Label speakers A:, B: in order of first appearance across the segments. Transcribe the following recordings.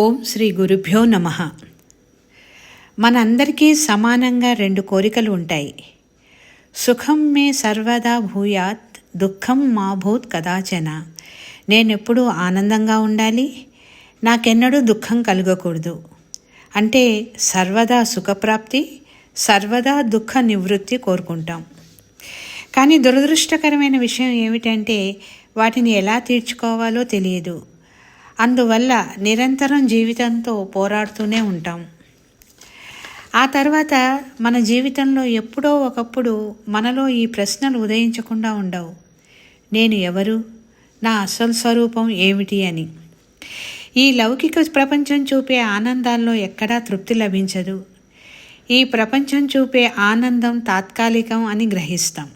A: ఓం శ్రీ గురుభ్యో నమః. మనందరికీ సమానంగా రెండు కోరికలు ఉంటాయి. సుఖం మే సర్వదా భూయాత్, దుఃఖం మా భూత్ కదాచన. నేనెప్పుడూ ఆనందంగా ఉండాలి, నాకెన్నడూ దుఃఖం కలగకూడదు. అంటే సర్వదా సుఖప్రాప్తి, సర్వదా దుఃఖ నివృత్తి కోరుకుంటాం. కానీ దురదృష్టకరమైన విషయం ఏమిటంటే వాటిని ఎలా తీర్చుకోవాలో తెలియదు. అందువల్ల నిరంతరం జీవితంతో పోరాడుతూనే ఉంటాం. ఆ తర్వాత మన జీవితంలో ఎప్పుడో ఒకప్పుడు మనలో ఈ ప్రశ్నలు ఉదయించకుండా ఉండవు. నేను ఎవరు, నా అసలు స్వరూపం ఏమిటి అని. ఈ లౌకిక ప్రపంచం చూపే ఆనందాల్లో ఎక్కడా తృప్తి లభించదు. ఈ ప్రపంచం చూపే ఆనందం తాత్కాలికం అని గ్రహిస్తాం.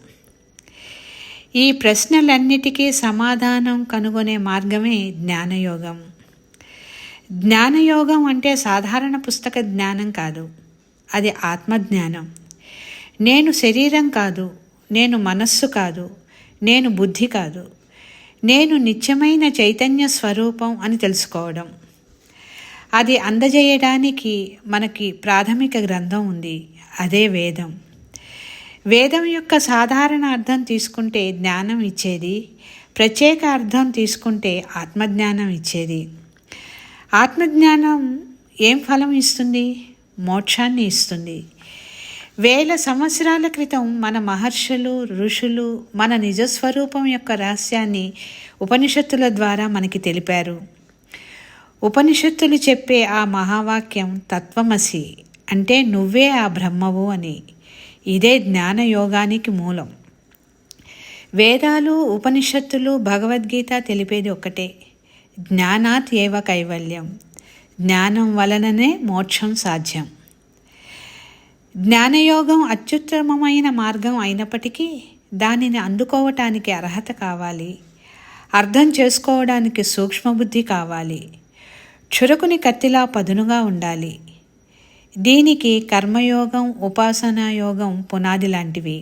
A: ఈ ప్రశ్నలన్నిటికీ సమాధానం కనుగొనే మార్గమే జ్ఞానయోగం. జ్ఞానయోగం అంటే సాధారణ పుస్తక జ్ఞానం కాదు, అది ఆత్మజ్ఞానం. నేను శరీరం కాదు, నేను మనస్సు కాదు, నేను బుద్ధి కాదు, నేను నిత్యమైన చైతన్య స్వరూపం అని తెలుసుకోవడం. అది అందజేయడానికి మనకి ప్రాథమిక గ్రంథం ఉంది, అదే వేదం. వేదం యొక్క సాధారణ అర్థం తీసుకుంటే జ్ఞానం ఇచ్చేది, ప్రత్యేక అర్థం తీసుకుంటే ఆత్మజ్ఞానం ఇచ్చేది. ఆత్మజ్ఞానం ఏం ఫలం ఇస్తుంది? మోక్షాన్ని ఇస్తుంది. వేల సంవత్సరాల క్రితం మన మహర్షులు, ఋషులు మన నిజస్వరూపం యొక్క రహస్యాన్ని ఉపనిషత్తుల ద్వారా మనకి తెలిపారు. ఉపనిషత్తులు చెప్పే ఆ మహావాక్యం తత్వమసి, అంటే నువ్వే ఆ బ్రహ్మవు అని. ఇదే జ్ఞానయోగానికి మూలం. వేదాలు, ఉపనిషత్తులు, భగవద్గీత తెలిపేది ఒక్కటే, జ్ఞానాత్ ఏవ కైవల్యం. జ్ఞానం వలననే మోక్షం సాధ్యం. జ్ఞానయోగం అత్యుత్తమమైన మార్గం అయినప్పటికీ దానిని అందుకోవటానికి అర్హత కావాలి, అర్థం చేసుకోవడానికి సూక్ష్మబుద్ధి కావాలి, చురుకుని కత్తిలా పదునుగా ఉండాలి. దీనికి కర్మయోగం, ఉపాసనా యోగం పునాది లాంటివి.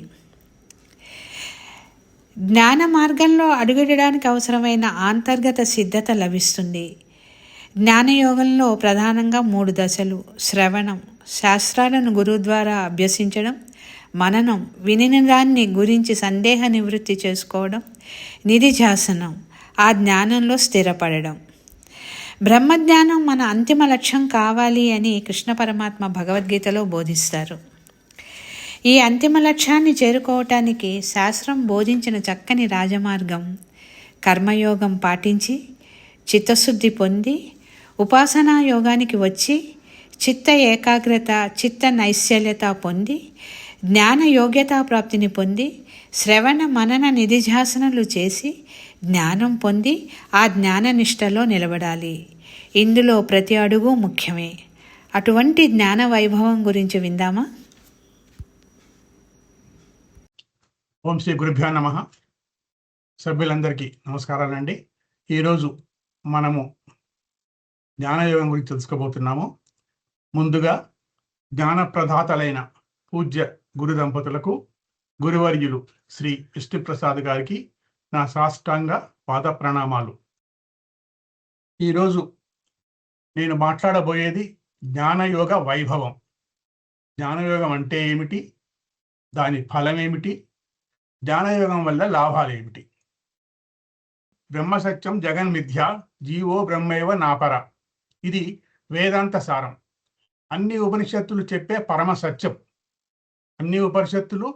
A: జ్ఞాన మార్గంలో అడుగుడడానికి అవసరమైన అంతర్గత సిద్ధత లభిస్తుంది. జ్ఞానయోగంలో ప్రధానంగా 3 దశలు: శ్రవణం, శాస్త్రాలను గురువు ద్వారా అభ్యసించడం; మననం, వినిన దాన్ని గురించి సందేహ నివృత్తి చేసుకోవడం; నిధిధ్యాసనం, ఆ జ్ఞానంలో స్థిరపడడం. బ్రహ్మజ్ఞానం మన అంతిమ లక్ష్యం కావాలి అని కృష్ణ పరమాత్మ భగవద్గీతలో బోధిస్తారు. ఈ అంతిమ లక్ష్యాన్ని చేరుకోవటానికి శాస్త్రం బోధించిన చక్కని రాజమార్గం కర్మయోగం పాటించి చిత్తశుద్ధి పొంది ఉపాసనా యోగానికి వచ్చి చిత్త ఏకాగ్రత, చిత్త నైశ్చల్యత పొంది జ్ఞాన యోగ్యతా ప్రాప్తిని పొంది శ్రవణ మనన నిధిధ్యాసనలు చేసి జ్ఞానం పొంది ఆ జ్ఞాననిష్టలో నిలబడాలి. ఇందులో ప్రతి అడుగు ముఖ్యమే. అటువంటి జ్ఞాన వైభవం గురించి విందామా?
B: ఓం శ్రీ గురుభ్యో నమః. సభ్యులందరికీ నమస్కారాలండి. ఈరోజు మనము జ్ఞానయోగం గురించి తెలుసుకోబోతున్నాము. ముందుగా జ్ఞానప్రదాతలైన పూజ్య గురు దంపతులకు, గురువర్యులు శ్రీ విష్ణుప్రసాద్ గారికి నా సాష్టాంగ పాద ప్రణామాలు. ఈరోజు నేను మాట్లాడబోయేది జ్ఞానయోగ వైభవం. జ్ఞానయోగం అంటే ఏమిటి, దాని ఫలం ఏమిటి, జ్ఞానయోగం వల్ల లాభాలు ఏమిటి. బ్రహ్మసత్యం జగన్మిథ్య, జీవో బ్రహ్మైవ నాపర. ఇది వేదాంత సారం. అన్ని ఉపనిషత్తులు చెప్పే పరమ సత్యం. అన్ని ఉపనిషత్తులు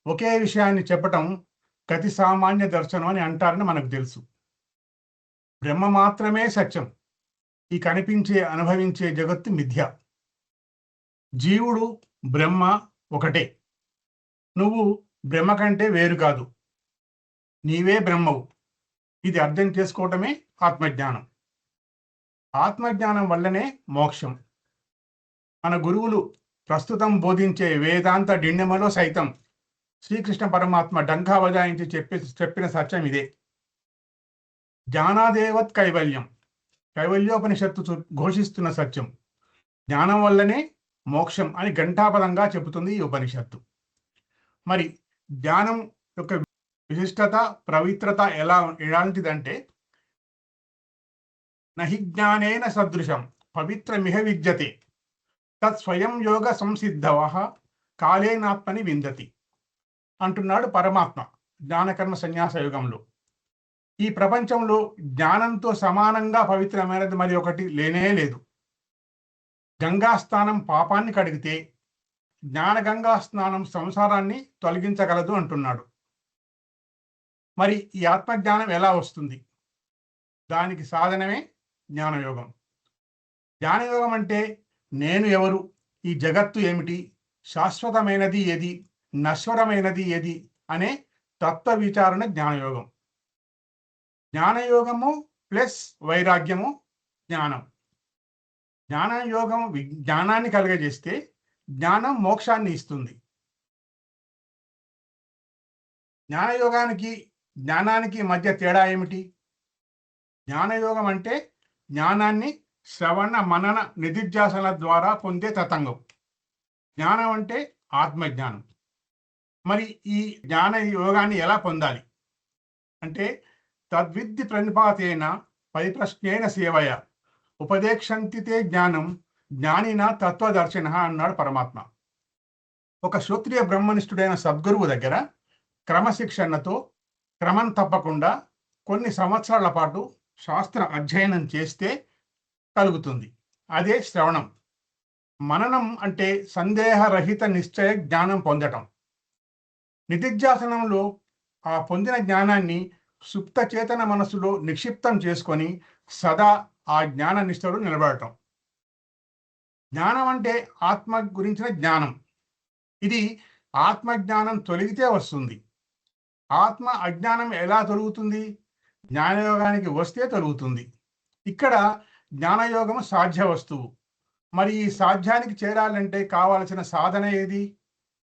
B: ఒకే విషయాన్ని చెప్పటం గతి సామాన్య దర్శనం అని అంటారని మనకు తెలుసు. బ్రహ్మ మాత్రమే సత్యం. ఈ కనిపించే, అనుభవించే జగత్తు మిథ్య. జీవుడు బ్రహ్మ ఒకటే. నువ్వు బ్రహ్మ కంటే వేరు కాదు, నీవే బ్రహ్మవు. ఇది అర్థం చేసుకోవటమే ఆత్మజ్ఞానం. ఆత్మజ్ఞానం వల్లనే మోక్షం. మన గురువులు ప్రస్తుతం బోధించే వేదాంత డిండెమలో సైతం శ్రీకృష్ణ పరమాత్మ డంకా బజాయించి చెప్పిన సత్యం ఇదే. జ్ఞానాదేవత్ కైవల్యం. కైవల్యోపనిషత్తు ఘోషిస్తున్న సత్యం. జ్ఞానం వల్లనే మోక్షం అని ఘంటాపదంగా చెబుతుంది ఈ ఉపనిషత్తు. మరి జ్ఞానం యొక్క విశిష్టత, పవిత్రత ఎలాంటిదంటే నహి జ్ఞానేన సదృశం పవిత్రమిహ విద్యతే తత్ స్వయం యోగ సంసిద్ధవ కాలేనాత్మని విందతి అంటున్నాడు పరమాత్మ జ్ఞానకర్మ సన్యాస యుగంలో. ఈ ప్రపంచంలో జ్ఞానంతో సమానంగా పవిత్రమైనది మరి ఒకటి లేనే లేదు. గంగా స్నానం పాపాన్ని కడిగితే జ్ఞానగంగా స్నానం సంసారాన్ని తొలగించగలదు అంటున్నాడు. మరి ఈ ఆత్మజ్ఞానం ఎలా వస్తుంది? దానికి సాధనమే జ్ఞానయోగం. జ్ఞానయోగం అంటే నేను ఎవరు, ఈ జగత్తు ఏమిటి, శాశ్వతమైనది ఏది, నశ్వరమైనది ఏది అనే తత్వ విచారణ జ్ఞానయోగం. జ్ఞానయోగము ప్లస్ వైరాగ్యము జ్ఞానం. జ్ఞానయోగం జ్ఞానాన్ని కలుగజేస్తే జ్ఞానం మోక్షాన్ని ఇస్తుంది. జ్ఞానానికి మధ్య తేడా ఏమిటి? జ్ఞానయోగం అంటే జ్ఞానాన్ని శ్రవణ మనన నిధిధ్యాసన ద్వారా పొందే తతంగం. జ్ఞానం అంటే ఆత్మజ్ఞానం. మరి ఈ జ్ఞాన యోగాన్ని ఎలా పొందాలి అంటే తద్విద్ది ప్రణిపాతేన పరిప్రశ్నేన సేవయ ఉపదేక్షంతితే జ్ఞానం జ్ఞానిన తత్వదర్శన అన్నాడు పరమాత్మ. ఒక శ్రోత్రియ బ్రహ్మనిష్ఠుడైన సద్గురువు దగ్గర క్రమశిక్షణతో క్రమం తప్పకుండా కొన్ని సంవత్సరాల పాటు శాస్త్ర అధ్యయనం చేస్తే కలుగుతుంది. అదే శ్రవణం. మననం అంటే సందేహరహిత నిశ్చయ జ్ఞానం పొందటం. నిధిధ్యాసనంలో ఆ పొందిన జ్ఞానాన్ని సుప్త చేతన మనసులో నిక్షిప్తం చేసుకొని సదా ఆ జ్ఞాన నిష్ఠలో నిలబడటం. జ్ఞానం అంటే ఆత్మ గురించిన జ్ఞానం. ఇది ఆత్మజ్ఞానం తొలగితే వస్తుంది. ఆత్మ అజ్ఞానం ఎలా తొలుగుతుంది? జ్ఞానయోగానికి వస్తే తొలుగుతుంది. ఇక్కడ జ్ఞానయోగం సాధ్య వస్తువు. మరి ఈ సాధ్యానికి చేరాలంటే కావాల్సిన సాధన ఏది?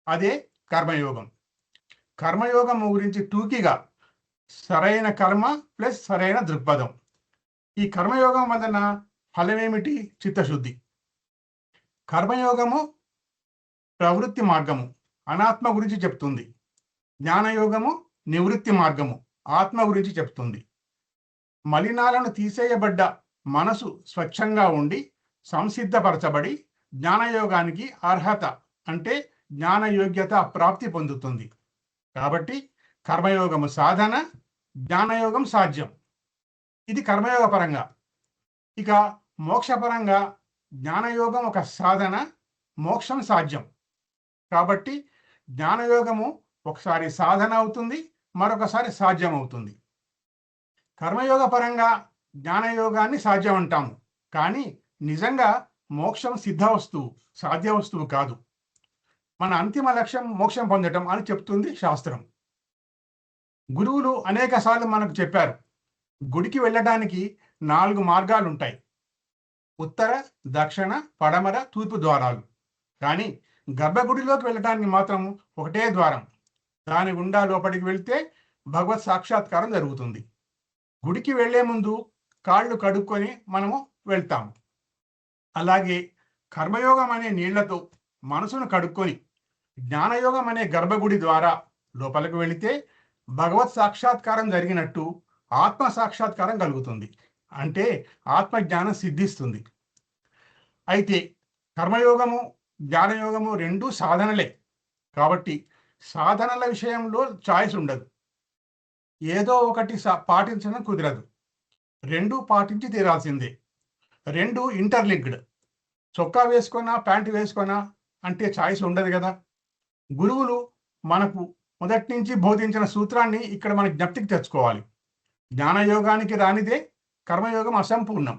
B: అదే కర్మయోగం. కర్మయోగం గురించి టూకీగా సరైన కర్మ ప్లస్ సరైన దృక్పథం. ఈ కర్మయోగం వలన ఫలమేమిటి? చిత్తశుద్ధి. కర్మయోగము ప్రవృత్తి మార్గము, అనాత్మ గురించి చెప్తుంది. జ్ఞానయోగము నివృత్తి మార్గము, ఆత్మ గురించి చెప్తుంది. మలినాలను తీసేయబడ్డ మనసు స్వచ్ఛంగా ఉండి సంసిద్ధపరచబడి జ్ఞానయోగానికి అర్హత అంటే జ్ఞానయోగ్యత ప్రాప్తి పొందుతుంది. కాబట్టి కర్మయోగము సాధన, జ్ఞానయోగం సాధ్యం. ఇది కర్మయోగ పరంగా. ఇక మోక్షపరంగా జ్ఞానయోగం ఒక సాధన, మోక్షం సాధ్యం. కాబట్టి జ్ఞానయోగము ఒకసారి సాధన అవుతుంది, మరొకసారి సాధ్యం అవుతుంది. కర్మయోగ పరంగా జ్ఞానయోగాన్ని సాధ్యం అంటాము, కానీ నిజంగా మోక్షం సిద్ధ వస్తువు, సాధ్య వస్తువు కాదు. మన అంతిమ లక్ష్యం మోక్షం పొందటం అని చెప్తుంది శాస్త్రం. గురువులు అనేక సార్లు మనకు చెప్పారు, గుడికి వెళ్ళడానికి 4 మార్గాలు ఉంటాయి: ఉత్తర, దక్షిణ, పడమర, తూర్పు ద్వారాలు. కానీ గర్భగుడిలోకి వెళ్ళడానికి మాత్రం ఒకటే ద్వారం. దాని గుండా లోపలికి వెళ్తే భగవత్ సాక్షాత్కారం జరుగుతుంది. గుడికి వెళ్లే ముందు కాళ్ళు కడుక్కొని మనము వెళ్తాము. అలాగే కర్మయోగం అనే నీళ్లతో మనసును కడుక్కొని జ్ఞానయోగం అనే గర్భగుడి ద్వారా లోపలికి వెళితే భగవత్ సాక్షాత్కారం జరిగినట్టు ఆత్మ సాక్షాత్కారం కలుగుతుంది. అంటే ఆత్మజ్ఞానం సిద్ధిస్తుంది. అయితే కర్మయోగము, జ్ఞానయోగము రెండూ సాధనలే. కాబట్టి సాధనల విషయంలో చాయిస్ ఉండదు. ఏదో ఒకటి పాటించడం కుదరదు. రెండూ పాటించి తీరాల్సిందే. రెండు ఇంటర్లింక్డ్. చొక్కా వేసుకున్నా ప్యాంటు వేసుకున్నా అంటే చాయిస్ ఉండదు కదా. గురువులు మనకు మొదటి నుంచి బోధించిన సూత్రాన్ని ఇక్కడ మన జ్ఞప్తికి తెచ్చుకోవాలి. జ్ఞానయోగానికి రానిదే కర్మయోగం అసంపూర్ణం.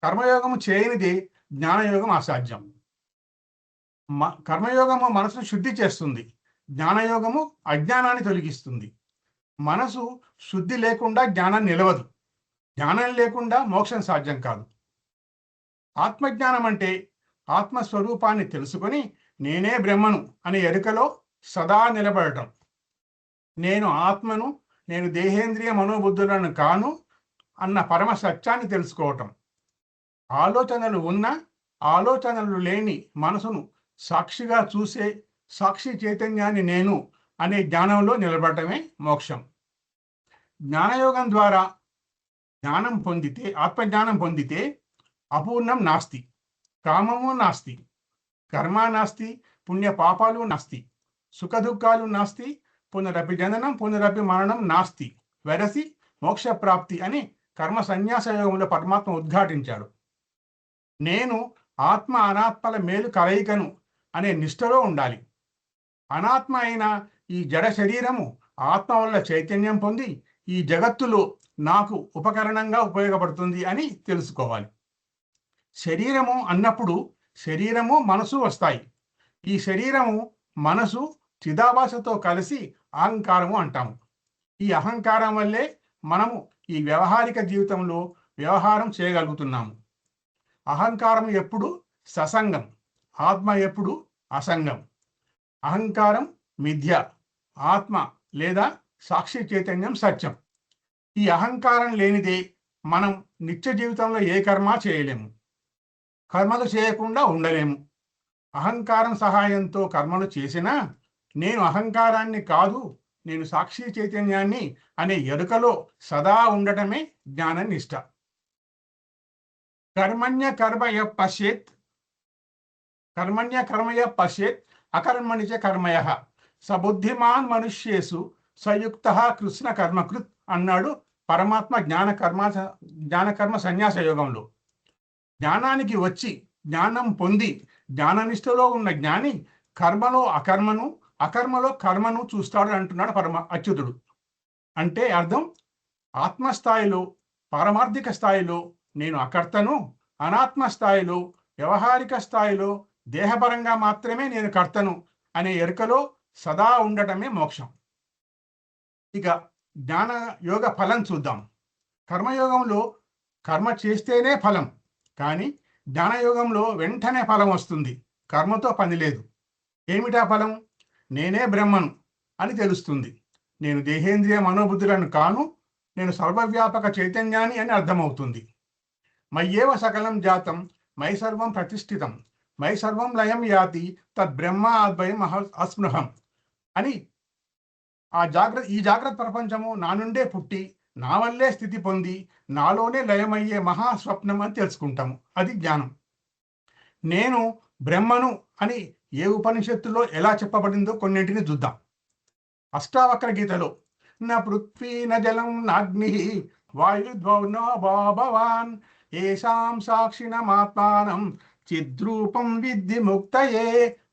B: కర్మయోగము చేయనిదే జ్ఞానయోగం అసాధ్యం. కర్మయోగము మనసును శుద్ధి చేస్తుంది, జ్ఞానయోగము అజ్ఞానాన్ని తొలగిస్తుంది. మనసు శుద్ధి లేకుండా జ్ఞానం నిలవదు, జ్ఞానం లేకుండా మోక్షం సాధ్యం కాదు. ఆత్మజ్ఞానం అంటే ఆత్మస్వరూపాన్ని తెలుసుకొని నేనే బ్రహ్మను అనే ఎరుకలో సదా నిలబడటం. నేను ఆత్మను, నేను దేహేంద్రియ మనోబుద్ధులను కాను అన్న పరమ సత్యాన్ని తెలుసుకోవటం. ఆలోచనలు ఉన్న, ఆలోచనలు లేని మనసును సాక్షిగా చూసే సాక్షి చైతన్యాన్ని నేను అనే జ్ఞానంలో నిలబడటమే మోక్షం. జ్ఞానయోగం ద్వారా జ్ఞానం పొందితే, ఆత్మజ్ఞానం పొందితే అపూర్ణం నాస్తి, కామము నాస్తి, కర్మ నాస్తి, పుణ్య పాపాలు నాస్తి, సుఖ దుఃఖాలు నాస్తి, పునరపి జననం పునరపి మరణం నాస్తి, వెరసి మోక్ష ప్రాప్తి అని కర్మ సన్యాస యోగంలో పరమాత్మ ఉద్ఘాటించాడు. నేను ఆత్మ అనాత్మల మేలు కలయికను అనే నిష్ఠలో ఉండాలి. అనాత్మ అయిన ఈ జడ శరీరము ఆత్మ వల్ల చైతన్యం పొంది ఈ జగత్తులో నాకు ఉపకరణంగా ఉపయోగపడుతుంది అని తెలుసుకోవాలి. శరీరము అన్నప్పుడు శరీరము మనసు వస్తాయి. ఈ శరీరము మనసు చిదాభాషతో కలిసి అహంకారము అంటాము. ఈ అహంకారం వల్లే మనము ఈ వ్యవహారిక జీవితంలో వ్యవహారం చేయగలుగుతున్నాము. అహంకారం ఎప్పుడు ససంగం, ఆత్మ ఎప్పుడు అసంగం. అహంకారం మిథ్య, ఆత్మ లేదా సాక్షి చైతన్యం సత్యం. ఈ అహంకారం లేనిదే మనం నిత్య జీవితంలో ఏ కర్మ చేయలేము, కర్మలు చేయకుండా ఉండలేము. అహంకారం సహాయంతో కర్మలు చేసినా నేను అహంకారాన్ని కాదు, నేను సాక్షి చైతన్యాన్ని అనే ఎరుకలో సదా ఉండటమే జ్ఞాన నిష్ట. కర్మణ్య కర్మయ పశ్యేత్, కర్మణ్య కర్మయ పశ్యేత్ అకర్మణిచ కర్మయ సబుద్ధిమాన్ మనుష్యేసు సయుక్త కృష్ణ కర్మకృత్ అన్నాడు పరమాత్మ జ్ఞానకర్మ సన్యాస యోగంలో. జ్ఞానానికి వచ్చి జ్ఞానం పొంది జ్ఞాననిష్టలో ఉన్న జ్ఞాని కర్మలో అకర్మను, అకర్మలో కర్మను చూస్తాడు అంటున్నాడు అచ్యుతుడు. అంటే అర్థం, ఆత్మస్థాయిలో పారమార్థిక స్థాయిలో నేను అకర్తను, అనాత్మ స్థాయిలో వ్యవహారిక స్థాయిలో దేహపరంగా మాత్రమే నేను కర్తను అనే ఎరుకలో సదా ఉండటమే మోక్షం. ఇక జ్ఞాన యోగ ఫలం చూద్దాం. కర్మయోగంలో కర్మ చేస్తేనే ఫలం, కానీ జ్ఞానయోగంలో వెంటనే ఫలం వస్తుంది, కర్మతో పని లేదు. ఏమిటా ఫలం? నేనే బ్రహ్మను అని తెలుస్తుంది. నేను దేహేంద్రియ మనోబుద్ధులను కాను, నేను సర్వవ్యాపక చైతన్యాన్ని అని అర్థమవుతుంది. మయ్యేవ సకలం జాతం మై సర్వం ప్రతిష్ఠితం మై సర్వం లయం యాతి తద్బ్రహ్మ అద్వయం అస్పృహం అని ఈ జాగ్రత్త ప్రపంచము నా నుండే పుట్టి నా వల్లే స్థితి పొంది నాలోనే లయమయ్యే మహాస్వప్నం అని తెలుసుకుంటాము. అది జ్ఞానం. నేను బ్రహ్మను అని ఏ ఉపనిషత్తులో ఎలా చెప్పబడిందో కొన్నింటిని చూద్దాం. అష్టావక్ర గీతలో న పృథ్వీ న జలం నాగ్ని వాయుద్వౌన భవాన్ ఏషాం సాక్షిణమాత్మానం చిద్రూపం విద్ధి ముక్తయే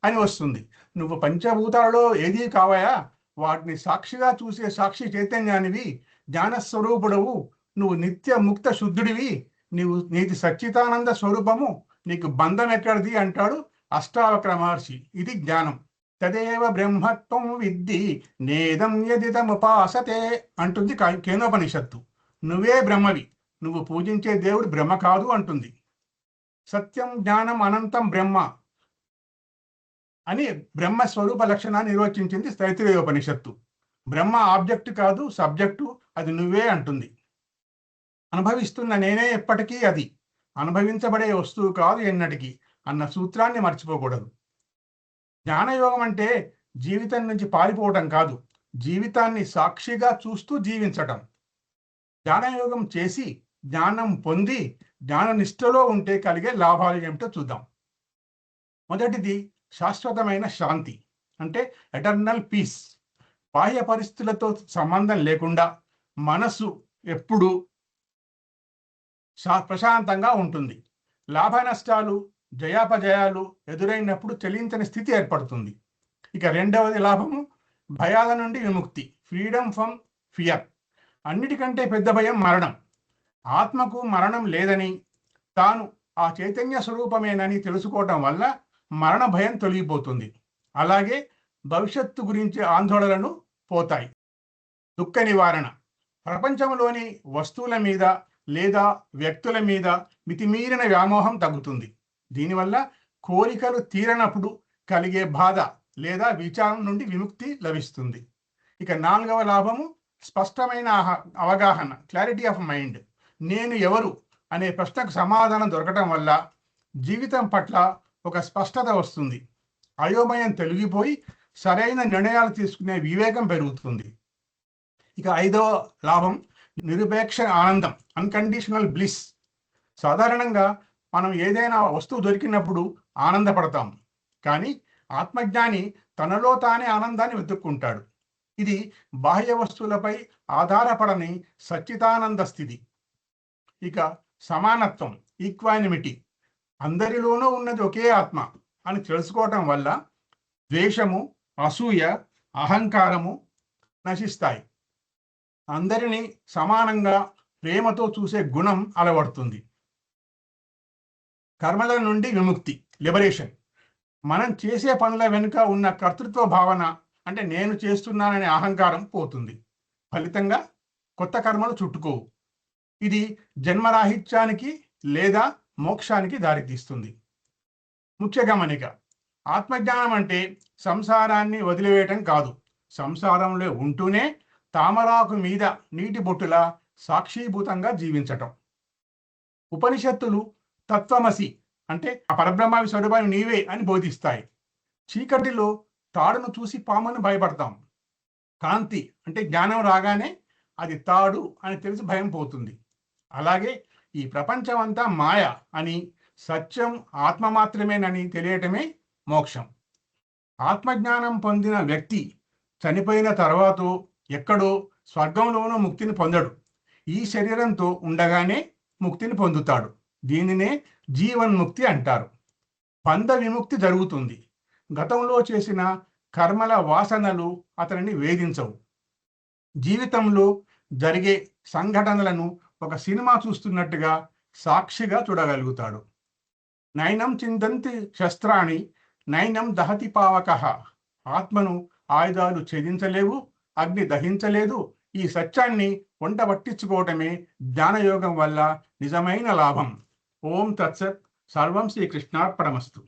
B: అని వస్తుంది. నువ్వు పంచభూతాలలో ఏదీ కావయా, వాటిని సాక్షిగా చూసే సాక్షి చైతన్యానివి, జ్ఞానస్వరూపుడవు, నువ్వు నిత్య ముక్త శుద్ధుడివి, నీది సచ్చిదానంద స్వరూపము, నీకు బంధం ఎక్కడిది అంటాడు అష్టావక్ర మహర్షి. ఇది జ్ఞానం. తదేవ బ్రహ్మత్వం విద్ధి నేదం యదితముపాసతే అంటుంది కేనోపనిషత్తు. నువ్వే బ్రహ్మవి, నువ్వు పూజించే దేవుడు బ్రహ్మ కాదు అంటుంది. సత్యం జ్ఞానం అనంతం బ్రహ్మ అని బ్రహ్మ స్వరూప లక్షణాన్ని నిర్వచించింది తైత్తిరీయోపనిషత్తు. బ్రహ్మ ఆబ్జెక్ట్ కాదు, సబ్జెక్టు, అది నువ్వే అంటుంది. అనుభవిస్తున్న నేనే ఎప్పటికీ అది, అనుభవించబడే వస్తువు కాదు ఎన్నటికీ అన్న సూత్రాన్ని మర్చిపోకూడదు. జ్ఞానయోగం అంటే జీవితం నుంచి పారిపోవటం కాదు, జీవితాన్ని సాక్షిగా చూస్తూ జీవించటం. జ్ఞానయోగం చేసి జ్ఞానం పొంది జ్ఞాన నిష్ఠలో ఉంటే కలిగే లాభాలు ఏమిటో చూద్దాం. మొదటిది శాశ్వతమైన శాంతి, అంటే ఎటర్నల్ పీస్. బాహ్య పరిస్థితులతో సంబంధం లేకుండా మనసు ఎప్పుడూ ప్రశాంతంగా ఉంటుంది. లాభ నష్టాలు జయాపజయాలు ఎదురైనప్పుడు చెలించని స్థితి ఏర్పడుతుంది. ఇక రెండవది లాభము, భయాల నుండి విముక్తి, ఫ్రీడమ్ ఫ్రమ్ ఫియర్. అన్నిటికంటే పెద్ద భయం మరణం. ఆత్మకు మరణం లేదని, తాను ఆ చైతన్య స్వరూపమేనని తెలుసుకోవటం వల్ల మరణ భయం తొలగిపోతుంది. అలాగే భవిష్యత్తు గురించి ఆందోళనలు పోతాయి. దుఃఖ నివారణ, ప్రపంచంలోని వస్తువుల మీద లేదా వ్యక్తుల మీద మితిమీరిన వ్యామోహం తగ్గుతుంది. దీనివల్ల కోరికలు తీరనప్పుడు కలిగే బాధ లేదా విచారం నుండి విముక్తి లభిస్తుంది. ఇక నాలుగవ లాభము, స్పష్టమైన అవగాహన, క్లారిటీ ఆఫ్ మైండ్. నేను ఎవరు అనే ప్రశ్నకు సమాధానం దొరకటం వల్ల జీవితం పట్ల ఒక స్పష్టత వస్తుంది. అయోమయం తొలగిపోయి సరైన నిర్ణయాలు తీసుకునే వివేకం పెరుగుతుంది. ఇక ఐదవ లాభం, నిరుపేక్ష ఆనందం, అన్కండిషనల్ బ్లిస్. సాధారణంగా మనం ఏదైనా వస్తువు దొరికినప్పుడు ఆనందపడతాం, కానీ ఆత్మజ్ఞాని తనలో తానే ఆనందాన్ని వెతుక్కుంటాడు. ఇది బాహ్య వస్తువులపై ఆధారపడని సచ్చిదానంద స్థితి. ఇక సమానత్వం, ఈక్వానిమిటీ, అందరిలోనూ ఉన్నది ఒకే ఆత్మ అని తెలుసుకోవటం వల్ల ద్వేషము, అసూయ, అహంకారము నశిస్తాయి. అందరినీ సమానంగా ప్రేమతో చూసే గుణం అలవడుతుంది. కర్మల నుండి విముక్తి, లిబరేషన్. మనం చేసే పనుల వెనుక ఉన్న కర్తృత్వ భావన, అంటే నేను చేస్తున్నాననే అహంకారం పోతుంది. ఫలితంగా కొత్త కర్మలు చుట్టుకోవు. ఇది జన్మరాహిత్యానికి లేదా మోక్షానికి దారితీస్తుంది. ముఖ్య గమనిక: ఆత్మజ్ఞానం అంటే సంసారాన్ని వదిలివేయటం కాదు, సంసారంలో ఉంటూనే తామరాకు మీద నీటి బొట్టులా సాక్షీభూతంగా జీవించటం. ఉపనిషత్తులు తత్వమసి అంటే ఆ పరబ్రహ్మ స్వరూపాన్ని నీవే అని బోధిస్తాయి. చీకటిలో తాడును చూసి పామును భయపడతాం. కాంతి అంటే జ్ఞానం రాగానే అది తాడు అని తెలిసి భయం పోతుంది. అలాగే ఈ ప్రపంచం అంతా మాయ అని, సత్యం ఆత్మ మాత్రమేనని తెలియటమే మోక్షం. ఆత్మజ్ఞానం పొందిన వ్యక్తి చనిపోయిన తర్వాత ఎక్కడో స్వర్గంలోనూ ముక్తిని పొందడు. ఈ శరీరంతో ఉండగానే ముక్తిని పొందుతాడు. దీనినే జీవన్ముక్తి అంటారు. బంధ విముక్తి జరుగుతుంది. గతంలో చేసిన కర్మల వాసనలు అతనిని వేధించవు. జీవితంలో జరిగే సంఘటనలను ఒక సినిమా చూస్తున్నట్టుగా సాక్షిగా చూడగలుగుతాడు. నైనం చిందంతి శస్త్రాణి నైనం దహతి పావకః. ఆత్మను ఆయుధాలు ఛేదించలేవు, అగ్ని దహించలేదు. ఈ సత్యాన్ని వంట పట్టించుకోవటమే జ్ఞానయోగం వల్ల నిజమైన లాభం. ఓం తత్సత్. సర్వం శ్రీకృష్ణార్పణమస్తు.